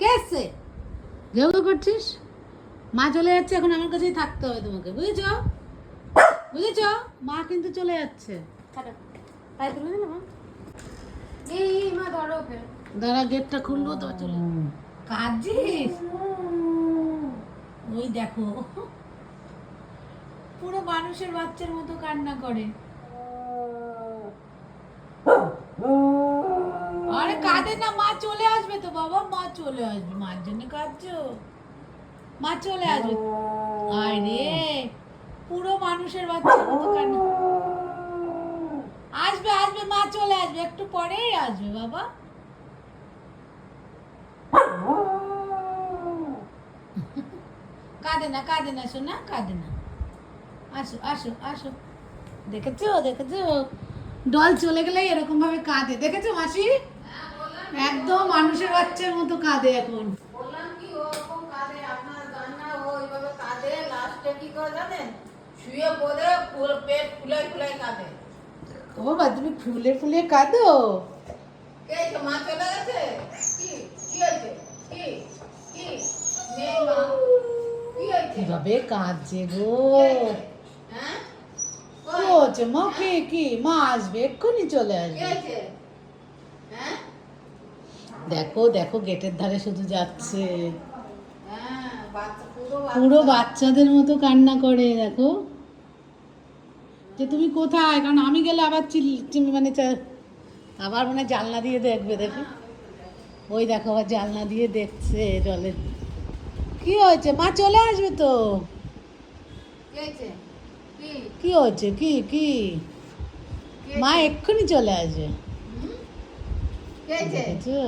কেসে ঘেউ করছিস? মা চলে যাচ্ছে, এখন আমার কাছেই থাকতে হবে তোমাকে, বুঝেছ? বুঝেছ? মা কিন্তু চলে যাচ্ছে। তাই তুলে দিলে মা? এই মা ধরো ওকে। দাঁড়া, গেটটা খুলবো তো চলে কাঁদছিস? ওই দেখো, পুরো মানুষের বাচ্চার মতো কান্না করে। আরে কাঁদে না, মা চলে আসবে তো বাবা, মা চলে আসবে। মার জন্য কাঁদছো? মা চলে আসবে। আরে পুরো মানুষের বাচ্চার মতো কান্না। আসবে আসবে, মা চলে আসবে, একটু পরেই আসবে বাবা। কাঁদে না শোনা, কাঁদে না। আসো আসো আসো। দেখেছো দেখেছো, ডল চলে গেলে এরকম ভাবে কাঁদে, দেখেছো মাসি? একদম মানুষের বাচ্চার মতো কাঁদে এখন। বললাম কি ওরকম কাঁদে, আপনার গান্না ও ওইভাবে কাঁদে, লাস্টে কি করে জানেন? শুয়ে পড়ে পুরো পেট ফুলে ফুলে কাঁদে। ও বাবা, তুমি ফুলে ফুলে কাঁদো? কে যে মা চলে গেছে? কি কি হয়েছে? কি কি নেই মা, কি হয়েছে? কিভাবে কাঁদছে গো? হ্যাঁ কি হচ্ছে মা? কি মা আসবে, এক্ষুনি চলে কি আসবে। হয়েছে? হ্যাঁ দেখো দেখো, গেটের ধারে শুধু যাচ্ছে, হ্যাঁ বাচ্চা পুরো পুরো বাচ্চাদের মতো কান্না করে। দেখো যে তুমি কোথায়, কারণ আমি গেলে আবার মানে আবার মানে জানলা দিয়ে দেখবে, দেখি ওই দেখো আবার জানলা দিয়ে দেখছে জলে। কি হয়েছে মা? চলে আসবে তো। কি হয়েছে? কি কি হয়েছে? কি কি কি মা হয়েছে? এক্ষুনি চলে আসবে। হুম? কি হয়েছে? দেখেছো?